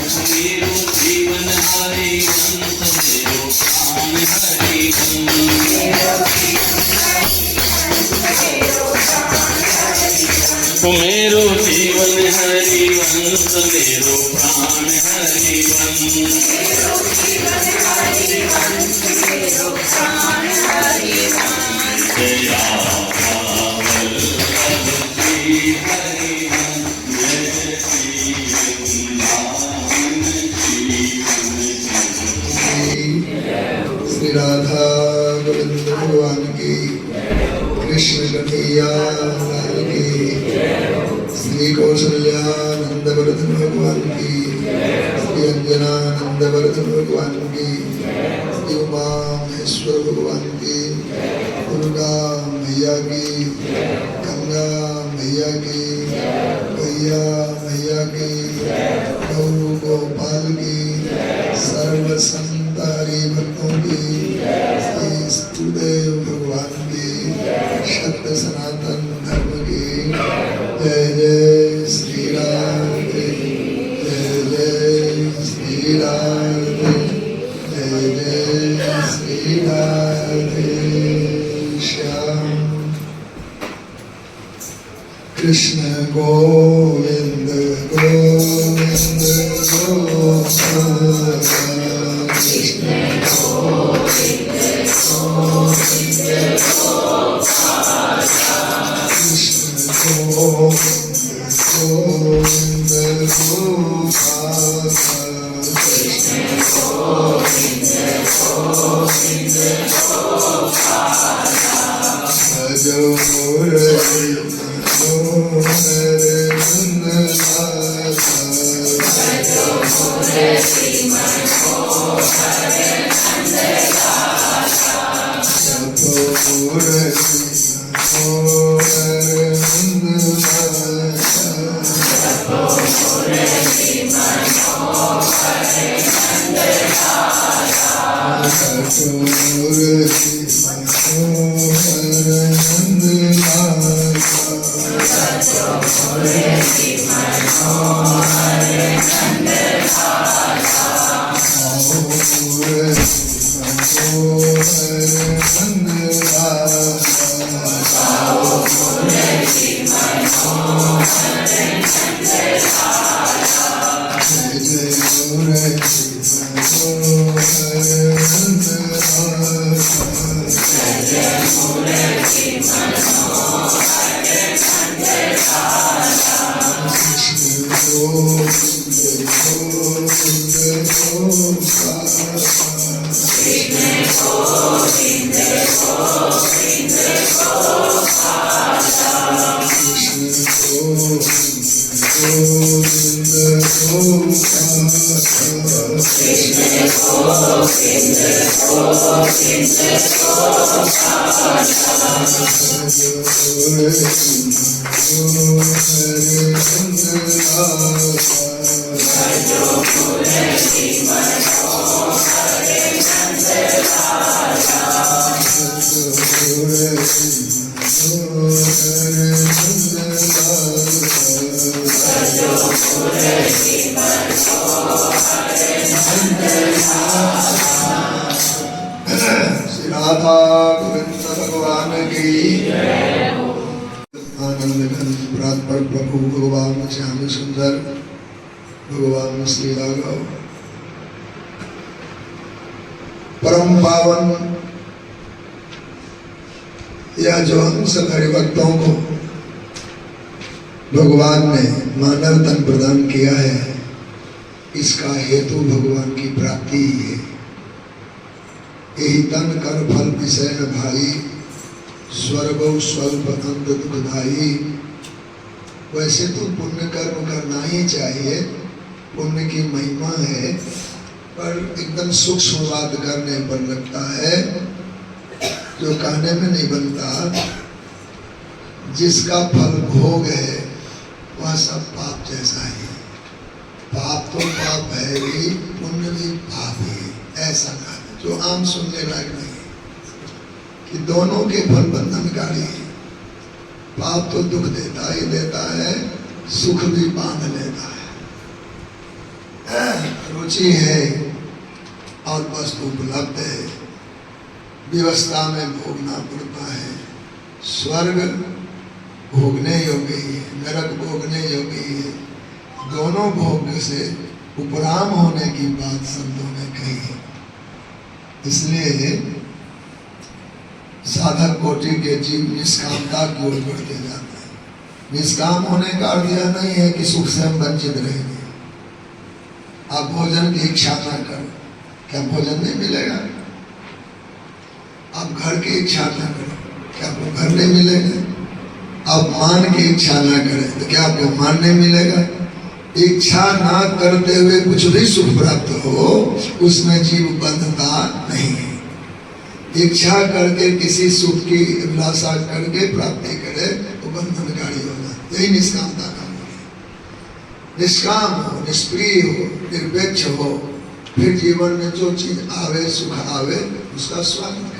मेरो जीवन हरिवंश मेरो प्राण हरिवंश मेरो जीवन हरिवंश मेरो प्राण हरिवंश जया श्री राधा गोविंद भगवान की, कृष्ण कन्हैया लाल की, श्री कौशल्यानंद वर्धन भगवान की, श्री अंजनानंद वर्धन भगवान की, श्री उमा महेश्वर भगवान की, दुर्गा मैया की, गंगा मैया की, भैया मैया की, गौ गोपाल की, सर्व संत हरि भक्तों की, श्री स्तुदेव भगवान की, सत्य सनातन धर्म की, जय जय श्री राधे, जय जय श्री राधे, जय जय श्री राधे श्याम। कृष्ण गोविंद गोविंद गोपाल, कृष्ण गोविंद गोविंद गोपाल, कृष्ण गोविंद गोविंद गोपाल, कृष्ण गोविंद गोविंद गोपाल, भजो मुरली मनोहर नंदलाल, भजो मुरली मनोहर नंदलाल, जपो मुरली मनोहर नंदलाल, जपो मुरली मनोहर नंदलाल, जपो मुरली मनोहर नंदलाल, जपो मुरली मनोहर नंदलाल, आओ मुरली मनोहर नंदलाल, आओ मुरली मनोहर नंदलाल, जय जय मुरली मनोहर नंदलाल, जय जय मुरली मनोहर नंदलाल, कृष्ण गोविंद गोविंद गोपाल, कृष्ण गोविंद गोविंद गोपाल, कृष्ण गोविंद गोविंद गोपाल, कृष्ण गोविंद गोविंद गोपाल, भजो मुरली मनोहर नंदलाल, भजो मुरली मनोहर नंदलाल, भजो मुरली मनोहर नंदलाल, भजो मुरली मनोहर नंदलाल। श्री राधा गोविंद भगवान की, आनंद घन प्रातपर प्रभु भगवान श्याम सुंदर भगवान श्री राघव, परम पावन यह जो हम सब हरिभक्तों को भगवान ने मानव तन प्रदान किया है, इसका हेतु भगवान की प्राप्ति ही है। यही तन कर फल विषय न भाई, स्वर्गो स्वल्प अंत दुखदाई। वैसे तो पुण्य कर्म करना ही चाहिए, पुण्य की महिमा है, पर एकदम सूक्ष्म बात करने पर लगता है, जो कहने में नहीं बनता। जिसका फल भोग है वह सब पाप जैसा ही। पाप तो पाप है ही, पुण्य भी पाप ही, ऐसा कहा जो आम सुनने लायक नहीं कि दोनों के फल बंधनकारी है। पाप तो दुख देता ही देता है, सुख भी बांध लेता है। रुचि है और वस्तु उपलब्ध है, व्यवस्था में भोगना पड़ता है। स्वर्ग भोगने योग्य ही है, नरक भोगने योग्य ही है। दोनों भोग से उपराम होने की बात संतों ने कही है। इसलिए साधक कोटि के जीव निष्कामता की ओर बढ़ते जाते हैं। निष्काम होने का अर्थ यह नहीं है कि सुख से हम वंचित रहेंगे। आप भोजन की इच्छा ना करो, क्या भोजन नहीं मिलेगा? आप घर की इच्छा ना करो, क्या आपको घर नहीं मिलेगा? आप मान की इच्छा ना करें तो क्या आपको मान नहीं मिलेगा? इच्छा ना करते हुए कुछ भी सुख प्राप्त हो, उसमें जीव बंधता नहीं है। इच्छा करके किसी सुख की अभिलाषा करके प्राप्ति करे तो बंधनकारी होगा। यही निष्कामता का मूल है। निष्काम हो, निष्प्रिय हो, निरपेक्ष हो, फिर जीवन में जो चीज आवे, सुख आवे, उसका स्वागत करें।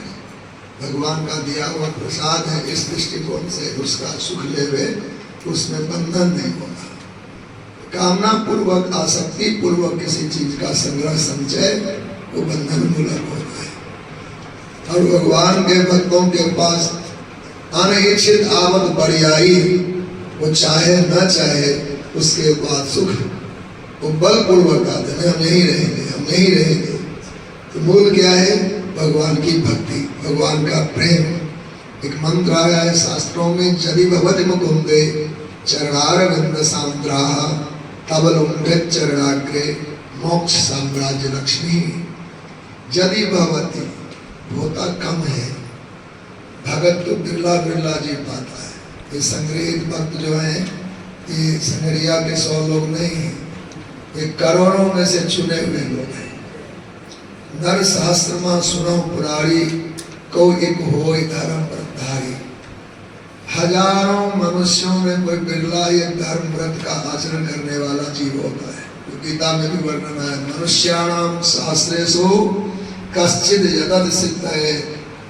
भगवान का दिया हुआ प्रसाद है, इस दृष्टिकोण से उसका सुख लेवे, उसमें बंधन नहीं होगा। कामना पूर्वक, आसक्ति पूर्वक किसी चीज का संग्रह संचय वो बंधन मूलक होता है। और भगवान के भक्तों के पास अनिच्छित आवत बड़ियाई, वो चाहे न चाहे उसके बाद सुख वो बलपूर्वक आते हैं। हम यहीं रहेंगे, हम नहीं रहेंगे। तो मूल क्या है? भगवान की भक्ति, भगवान का प्रेम। एक मंत्र आया है शास्त्रों में, यदि भवति मुकुंदे चरणारविंद सांद्राः तब लुण्ठित चरणाग्रे मोक्ष साम्राज्य लक्ष्मी। यदि भवति, होता कम है, भगत तो बिरला बिरला जी पाता है। ये संग्रहित भक्त जो है, ये संगरिया के 100 लोग नहीं हैं, ये करोड़ों में से चुने हुए लोग हैं। नर सहस्रमा सुनो पुरारी, को एक हो धर्म व्रतधारी। हजारों मनुष्यों में कोई बिरला ये धर्म व्रत का आचरण करने वाला जीव होता है। तो गीता में भी वर्णन है, मनुष्याणाम सहस्रेषु कश्चिद यदद सिद्ध है।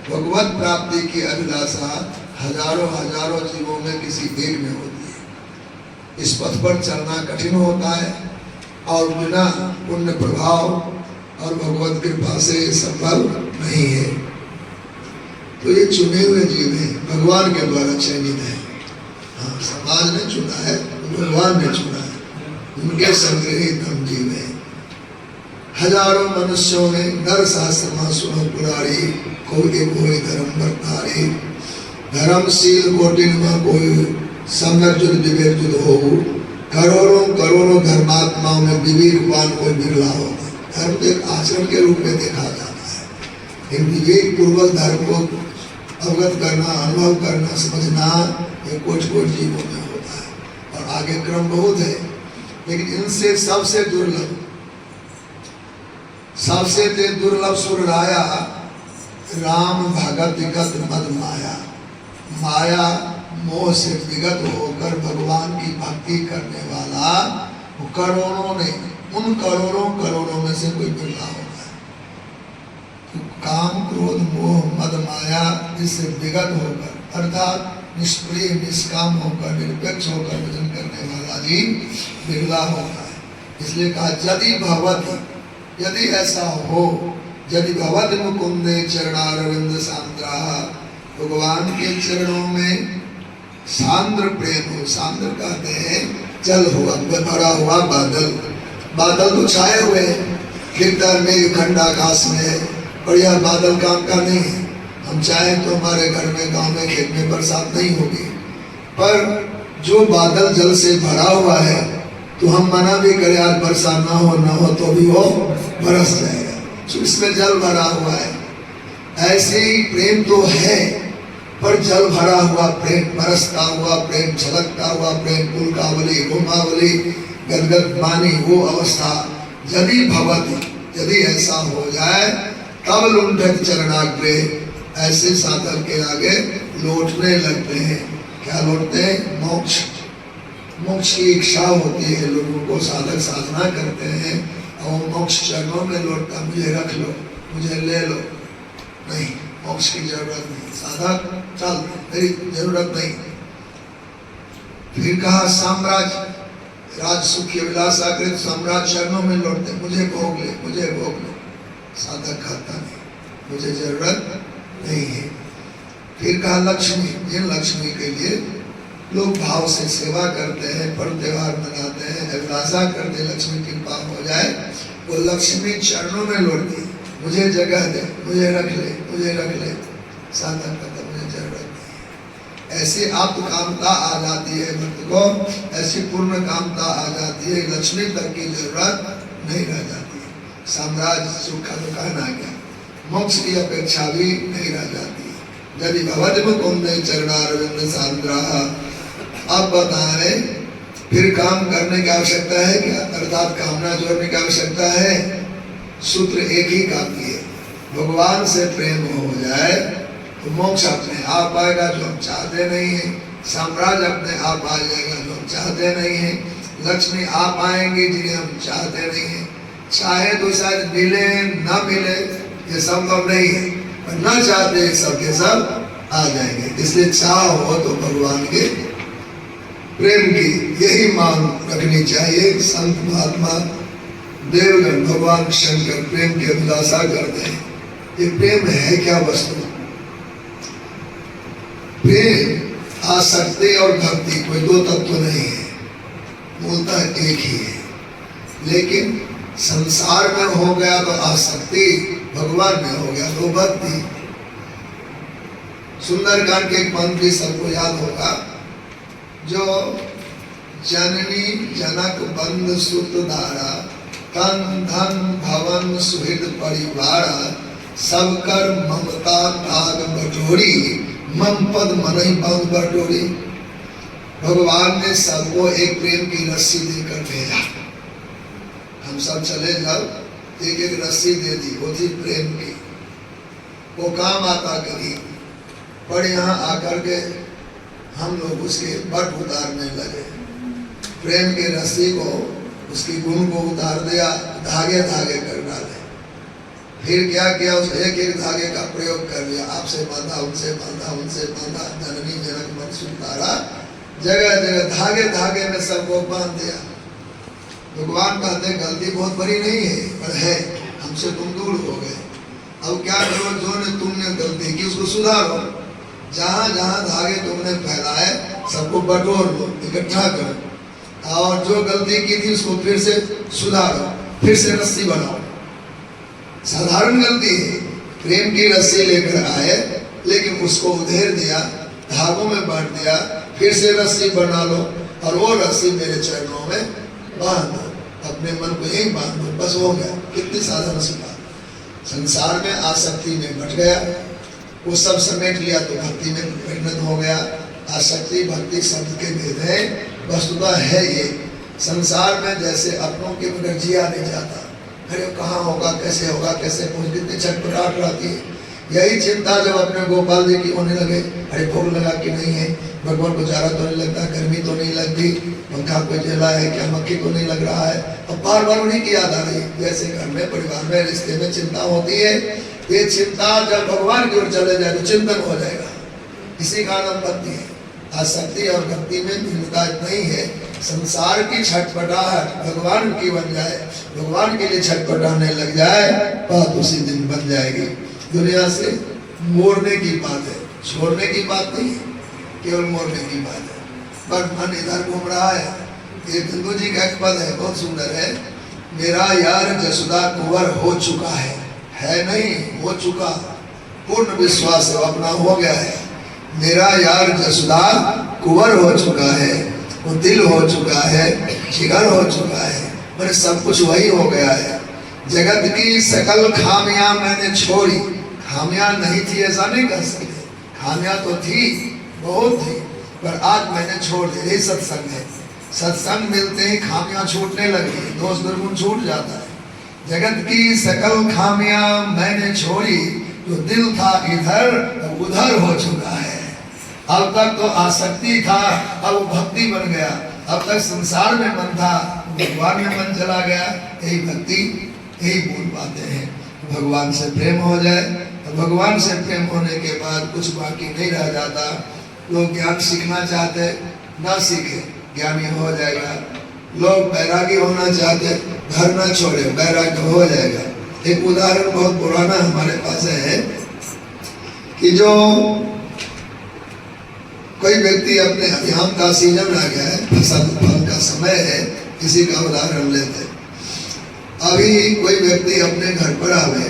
भगवत प्राप्ति की अभिलाषा हजारों हजारों जीवों में किसी एक में होती है। इस पथ पर चलना कठिन होता है और बिना पुण्य प्रभाव और भगवत कृपा से संभव नहीं है। तो ये चुने हुए जीव हैं, भगवान के द्वारा चयनित है। हाँ, समाज ने चुना है, भगवान ने चुना है, उनके संग्रहित हम जीव हैं। हजारों मनुष्यों में नर सहस्रमा सुनो पुरारी, कोई एक कोई धर्म वर्तारी। धर्मशील कोटिन में कोई सम्यक जुद विवेक जुद हो। करोड़ों करोड़ों धर्मात्माओं में विवेकवान कोई बिरला होगा। धर्म को एक आचरण के रूप में देखा जाता है। इन विवेक पूर्वक धर्म को अवगत करना, अनुभव करना, समझना, ये कुछ जीवों में होता है। और आगे क्रम बहुत है, लेकिन इनसे सबसे दुर्लभ, सबसे दुर्लभ सुर राया राम भगत विगत मद माया। माया मोह से विगत होकर भगवान की भक्ति करने वाला करोड़ों ने, उन करोड़ों करोड़ों में से कोई बिरला होता है। तो काम क्रोध मोह मद माया इससे विगत होकर, अर्थात निष्प्रिय निष्काम होकर, निरपेक्ष होकर भजन करने वाला जी बिरला होता है। इसलिए कहा यदि भवति, यदि ऐसा हो, यदि भवति मुकुंदे चरणारविंद सांद्राः, भगवान के चरणों में सांद्र प्रेम हो। सांद्र कहते हैं जल हुआ, भरा हुआ बादल। बादल तो छाए हुए हैं, गिरधर में खंड आकाश में है, और यह बादल काम का नहीं है। हम चाहे तो हमारे घर में, गांव में, खेत में बरसात नहीं होगी, पर जो बादल जल से भरा हुआ है तो हम मना भी करें आज बरसात ना हो तो भी वो बरस जाएगा। तो इसमें जल भरा हुआ है। ऐसे ही प्रेम तो है, पर जल भरा हुआ प्रेम, बरसता हुआ प्रेम, छलकता हुआ प्रेम, पुलकावली, घुमावली, गदगद पानी, वो अवस्था यदि भवति, यदि ऐसा हो जाए, तब लुण्ठित चरणाग्रे, ऐसे साधक के आगे लौटने लगते हैं। क्या लौटते हैं? मोक्ष। मोक्ष की इच्छा होती है लोगों को, साधक साधना करते हैं और मोक्ष चरणों में लौटता, मुझे रख लो, मुझे ले लो। नहीं, मोक्ष की जरूरत नहीं। साधक चल, मेरी जरूरत नहीं। फिर कहा साम्राज्य, राज सुख की अभिलाषा करे तो सम्राट चरणों में लौटते, मुझे भोग ले, मुझे भोग ले। साधक खाता नहीं, मुझे जरूरत नहीं है। फिर कहा लक्ष्मी, जिन लक्ष्मी के लिए लोग भाव से सेवा करते हैं, पर्व त्योहार मनाते हैं, अभिलाषा करते लक्ष्मी कृपा हो जाए, वो लक्ष्मी चरणों में लौटती, मुझे जगह दे, मुझे रख ले, मुझे रख ले। साधक कहता मुझे जरूरत नहीं। ऐसी आत्मकामता आ जाती है भक्त को, ऐसी पूर्ण कामता आ जाती है, लक्ष्मी तक की जरूरत नहीं रह जाती है। साम्राज्य सुख का दुकान आ गया, मोक्ष की अपेक्षा भी नहीं रह जाती है। यदि भवद मुकुंद चरणारविंद सांद्रा। अब बताए फिर काम करने की आवश्यकता है क्या, अर्थात कामना जोड़ने की आवश्यकता है? सूत्र एक ही काफी है, भगवान से प्रेम हो जाए तो मोक्ष अपने आप आएगा जो हम चाहते नहीं है, साम्राज्य अपने आप आ जाएगा जो हम चाहते नहीं है, लक्ष्मी आप आएंगे जिन्हें हम चाहते नहीं है। चाहे तो शायद मिले ना मिले ये संभव नहीं है, पर न चाहते सब के सब आ जाएंगे। इसलिए चाह हो तो भगवान के प्रेम की यही मांग रखनी चाहिए। संत महात्मा देवगण भगवान शंकर प्रेम की अभिलाषा करते हैं। ये प्रेम है क्या वस्तु? प्रेम आसक्ति और भक्ति कोई दो तत्व नहीं है, मूलतः एक ही है। लेकिन संसार में हो गया तो आसक्ति, भगवान में हो गया तो भक्ति। सुंदरकांड के एक पंक्ति सबको याद होगा, जो जननी जनक बंद सुत धारा, तन धन भवन सुहृद परिवार, सब कर ममता ताग बटोरी, मम पद मनहि पद बटोरी। भगवान ने सबको एक प्रेम की रस्सी देकर भेजा। हम सब चले जब एक एक रस्सी दे दी, वो थी प्रेम की, वो काम आता कभी, पर यहाँ आकर के हम लोग उसके बट उतारने लगे। प्रेम की रस्सी को, उसकी गुण को उतार दिया, धागे धागे कर डाले। फिर क्या किया, उस एक एक धागे का प्रयोग कर लिया, आपसे बांधा, उनसे बांधा, उनसे बांधा, जननी जनक मन सुतारा, जगह जगह धागे धागे में सबको बांध दिया। भगवान कहते गलती बहुत बड़ी नहीं है, पर है, हमसे तुम दूर हो गए। अब क्या करो, जो ने तुमने गलती की उसको सुधारो। जहां जहां धागे तुमने फैलाए सबको बटोर लो, इकट्ठा करो, और जो गलती की थी उसको फिर से सुधारो, फिर से रस्सी बनाओ। साधारण गलती है, प्रेम की रस्सी लेकर आए, लेकिन उसको उधेर दिया, धागों में बांट दिया, फिर से रस्सी बना लो, और वो रस्सी मेरे चरणों में बांध दो, अपने मन को यही बांध दो, बस हो गया। कितनी साधारण सी बात। संसार में आसक्ति में बट गया, वो सब समेट लिया तो भक्ति में परिणत हो गया। आसक्ति भक्ति शब्द के भेद है, वस्तुतः है ये। संसार में जैसे अपनों के बगैर जिया नहीं जाता, अरे कहाँ होगा, कैसे होगा, कैसे पहुँच, कितनी छटपटाहट रहती है। यही चिंता जब अपने गोपाल जी की होने लगे, अरे भोग लगा कि नहीं है, भगवान को जाड़ा तो नहीं लगता, गर्मी तो नहीं लगती, पंखा कोई जला है क्या, मक्खी तो नहीं लग रहा है। अब बार बार उन्हीं की याद आ रही। जैसे घर में, परिवार में, रिश्ते में चिंता होती है, ये चिंता जब भगवान की ओर चले जाए तो चिंतन हो जाएगा। इसी का नाम भक्ति है। आसक्ति और भक्ति में भिन्नता नहीं है। संसार की छटपटाहट भगवान की बन जाए, भगवान के लिए छटपटाने लग जाए, बात उसी दिन बन जाएगी। दुनिया से मोड़ने की बात है, छोड़ने की बात नहीं है, केवल मोड़ने की बात है। पर मन इधर घूम रहा है। ये बिंदु जी का एक पद है, बहुत सुंदर है। मेरा यार जसुदा कुंवर हो चुका है नहीं, हो चुका, पूर्ण विश्वास है, अपना हो गया है। मेरा यार जसुदा कुंवर हो चुका है, वो दिल हो चुका है, जिगर हो चुका है, मेरे सब कुछ वही हो गया है। जगत की सकल खामियां मैंने छोड़ी। खामियां नहीं थी ऐसा नहीं कर सकते, खामियां तो थी, बहुत थी, पर आज मैंने छोड़ दी। यही सत्संग है। सत्संग मिलते ही खामियां छूटने लगी, दोष दुर्गुण छूट जाता है। जगत की सकल खामियां मैंने छोड़ी, जो दिल था इधर उधर हो चुका है। अब तक तो आसक्ति था, अब भक्ति बन गया। अब तक संसार में मन था, भगवान में मन चला गया। यही भक्ति, यही मूल बातें हैं। भगवान से प्रेम हो जाए, भगवान से प्रेम होने के बाद कुछ बाकी नहीं रह जाता। लोग ज्ञान सीखना चाहते, ना सीखे, ज्ञानी हो जाएगा। लोग बैरागी होना चाहते हैं, घर ना छोड़े, बैराग हो जाएगा। एक उदाहरण बहुत पुराना हमारे पास है कि जो कोई व्यक्ति अपने अभियान का सीजन आ गया है, फसल फल का समय है, किसी का उदाहरण लेते। अभी कोई व्यक्ति अपने घर पर आवे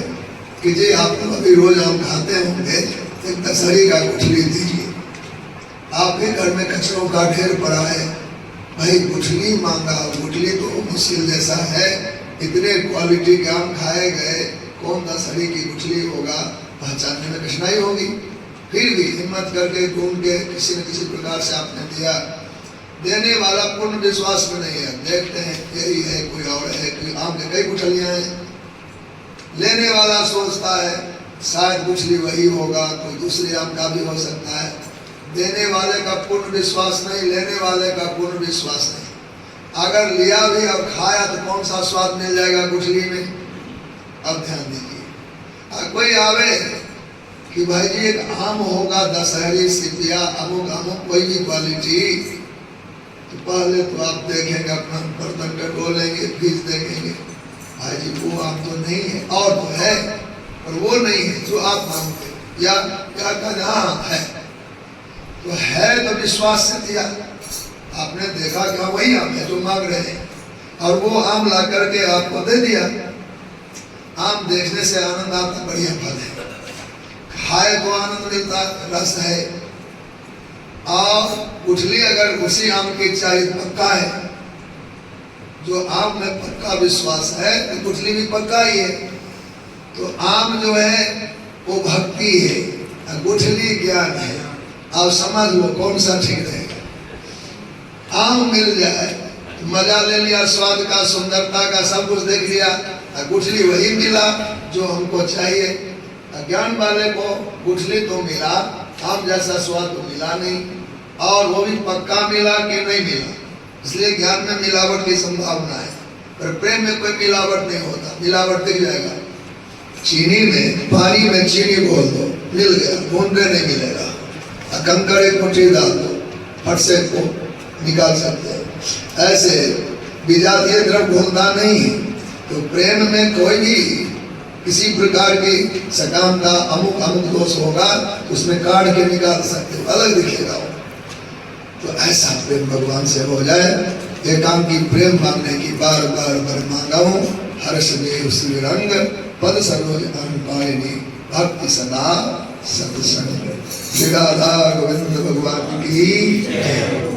कि जी आप तो अभी रोज आम खाते होंगे, एक दशहरी का गुठली दीजिए। आपके घर में कचरों का ढेर पड़ा है, भाई गुठली मांगा, गुठली तो मुश्किल जैसा है, इतने क्वालिटी के आम खाए गए, कौन दशहरी की गुठली होगा, पहचानने में कठिनाई होगी। फिर भी हिम्मत करके ढूंढ के किसी न किसी प्रकार से आपने दिया। देने वाला पूर्ण विश्वास में नहीं है, देखते हैं यही है, कोई और है, कोई आम के कई गुठलियां हैं। लेने वाला सोचता है शायद गुठली वही होगा, कोई दूसरे आम का भी हो सकता है। देने वाले का पूर्ण विश्वास नहीं, लेने वाले का पूर्ण विश्वास नहीं। अगर लिया भी और खाया तो कौन सा स्वाद मिल जाएगा गुठली में? अब ध्यान दीजिए, कोई आवे कि भाई जी एक आम होगा दशहरी सिपिया अमुक अमुक कोई भी क्वालिटी, तो पहले तो आप देखेंगे, अपना बर्तन पे डोलेंगे, फिर देखेंगे भाई जी वो आम तो नहीं है, और तो है और वो नहीं है जो आप मांगते, या हाँ है, तो है तो विश्वास से दिया। आपने देखा क्या वही आम है जो मांग रहे हैं, और वो आम ला करके आपको दे दिया। आम देखने से आनंद आता, बढ़िया फल है, खाए तो आनंद मिलता, रस है। और गुठली अगर उसी आम की चाहिए पक्का है, जो आम में पक्का विश्वास है तो गुठली भी पक्का ही है। तो आम जो है वो भक्ति है, गुठली ज्ञान है। अब समझ लो कौन सा ठीक रहेगा। आम मिल जाए मजा ले लिया, स्वाद का, सुंदरता का, सब कुछ देख लिया, गुठली वही मिला जो हमको चाहिए। ज्ञान वाले को गुठली तो मिला, आम जैसा स्वाद तो मिला नहीं, और वो भी पक्का मिला कि नहीं मिला। इसलिए ज्ञान में मिलावट की संभावना है, पर प्रेम में कोई मिलावट नहीं होता। मिलावट दिख जाएगा, चीनी में, पानी में चीनी घोल दो, मिल गया, ढूंढने नहीं मिलेगा। कंकड़ एक मुट्ठी डाल दो, फट से को निकाल सकते हैं। ऐसे विजातीय द्रव्य घोलना नहीं है। तो प्रेम में कोई भी किसी प्रकार की सकामता, अमुक अमुक दोष होगा, उसमें काट के निकाल सकते हो, अलग दिखेगा वो। तो ऐसा प्रेम भगवान से हो जाए। एकांकी प्रेम मांगने की बार बार वर मांगाऊं, हर्ष देव श्री रंग पद सरोज अनपायनी भक्ति सदा सत्संग। श्री राधा गोविंद भगवान की जय।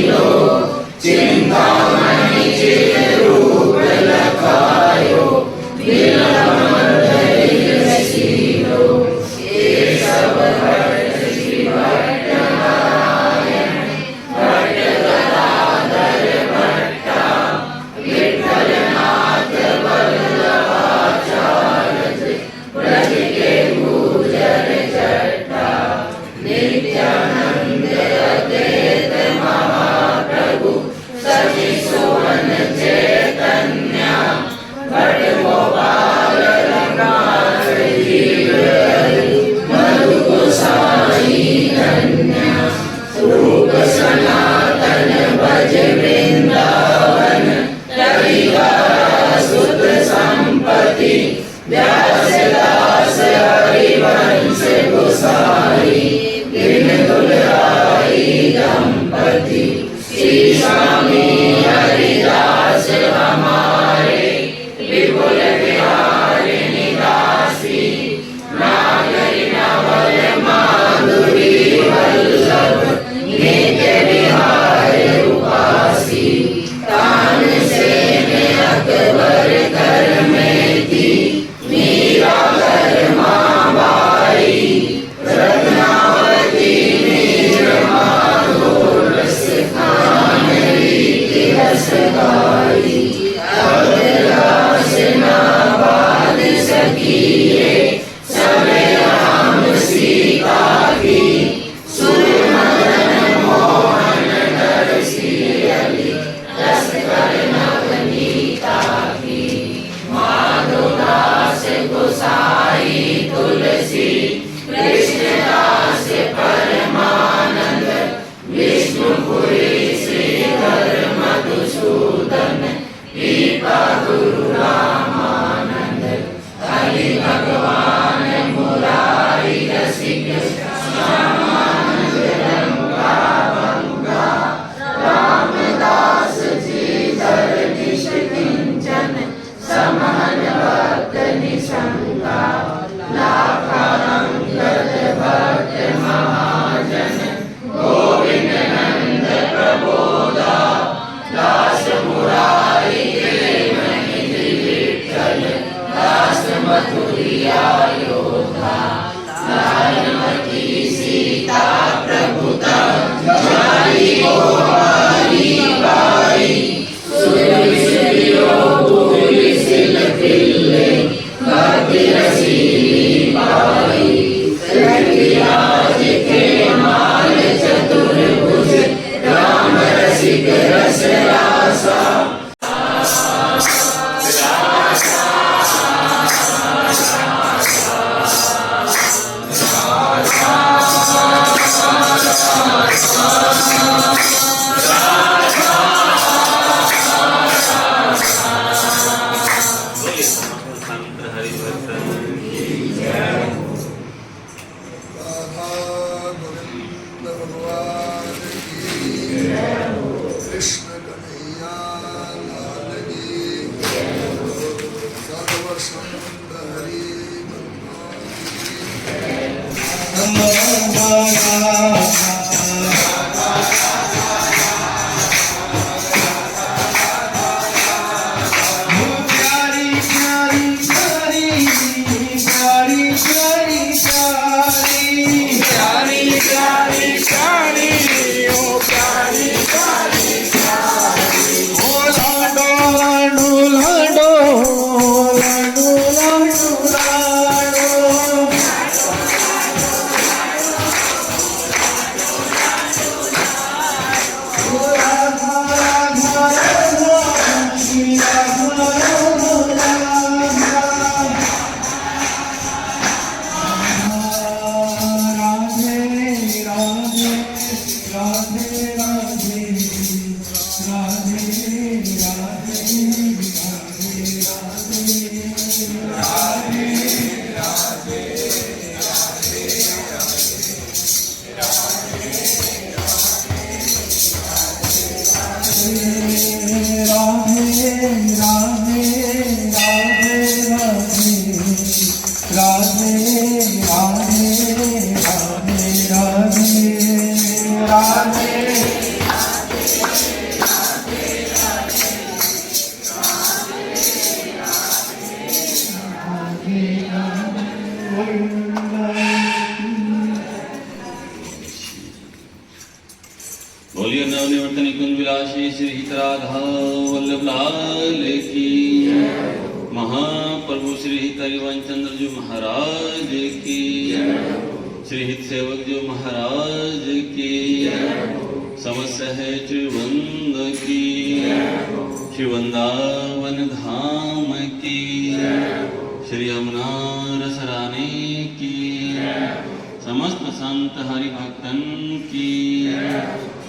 लो बोलिए नवनिवर्तन कुंज विलासी श्री हितराधा वल्लभ लाल की। महाप्रभु श्री हित हरिवंश चंद्र जी महाराज की। श्री हित सेवक जी महाराज की। समस्त है त्रिवंद की। श्री वृंदावन धाम की। श्री यमुना रस रानी की। समस्त संत हरि भक्तन की।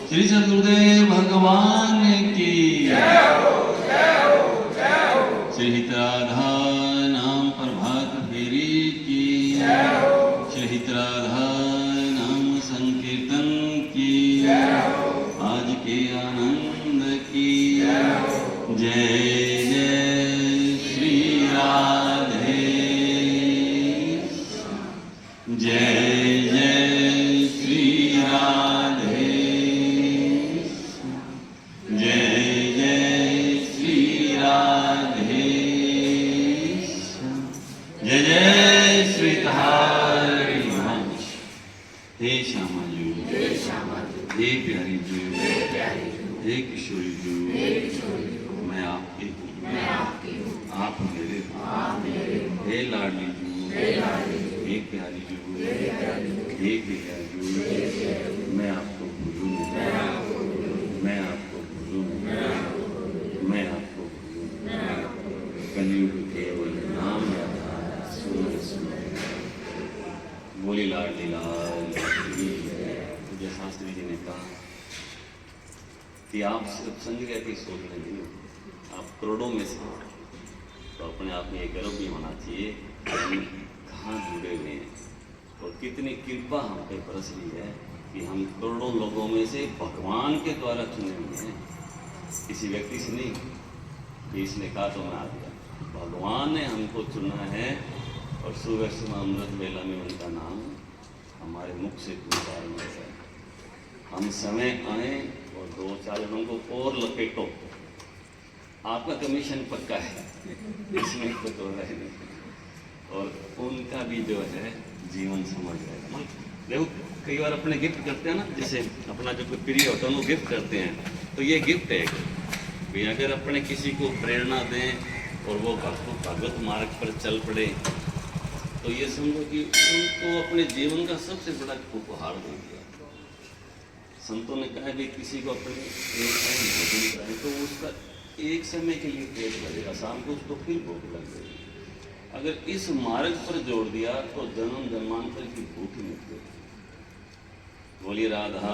श्री सद्गुरुदेव भगवान की। श्री हित राधा नाम प्रभा देवी की, श्री हित राधा नाम संकीर्तन की, आज के आनंद की, जय जय श्री राधे, जय जय श्री राधे, जय जय श्री राधे, जय जय श्री हरि वंश। हे श्यामा जी, हे प्यारी जी, हे किशोरी जी, मैं आपकी हूँ, आप मेरे हो। हे लाडली जी, हे प्यारी जी, हे प्रिया जी, मैं आपको भूलूं नहीं, मैं आपको भूलूं नहीं, मैं आपको भूलूं नहीं। कलयुग केवल नाम आधार, सुन सुन बोली लाडली लाल की जय। पूज्य शास्त्री जी ने कहा कि आप सिर्फ संग रहते ही सोचने नहीं हो, आप करोड़ों में से हो। तो अपने आप में ये गर्व भी होना चाहिए कि हम कहाँ जुड़े हुए हैं और कितनी कृपा हम पे बरस रही है कि हम करोड़ों लोगों में से भगवान के द्वारा चुने हुए हैं, किसी व्यक्ति से नहीं कि इसने कहा तो मैं आ गया। भगवान ने हमको चुना है और सुबह सुबह अमृत वेला में उनका नाम हमारे मुख से उच्चारण होता है। हम समय आए और दो चार जनों को और लपेटो, आपका कमीशन पक्का है, इसमें तो है नहीं। और उनका भी जो है जीवन समझ है। देखो कई बार अपने गिफ्ट करते हैं ना, जैसे अपना जो कोई प्रिय होता है वो गिफ्ट करते हैं, तो ये गिफ्ट है कि अगर अपने किसी को प्रेरणा दें और वो भगवत मार्ग पर चल पड़े तो ये समझो कि उनको अपने जीवन का सबसे बड़ा उपहार दे दिया। संतों ने कहा कि किसी को अपने एक टाइम भोजन कराएं तो उसका एक समय के लिए पेट भरेगा, शाम को उसको फिर भूख लग गई। अगर इस मार्ग पर जोड़ दिया तो जन्म जन्मांतर की भूख मिट गई। बोलिए राधा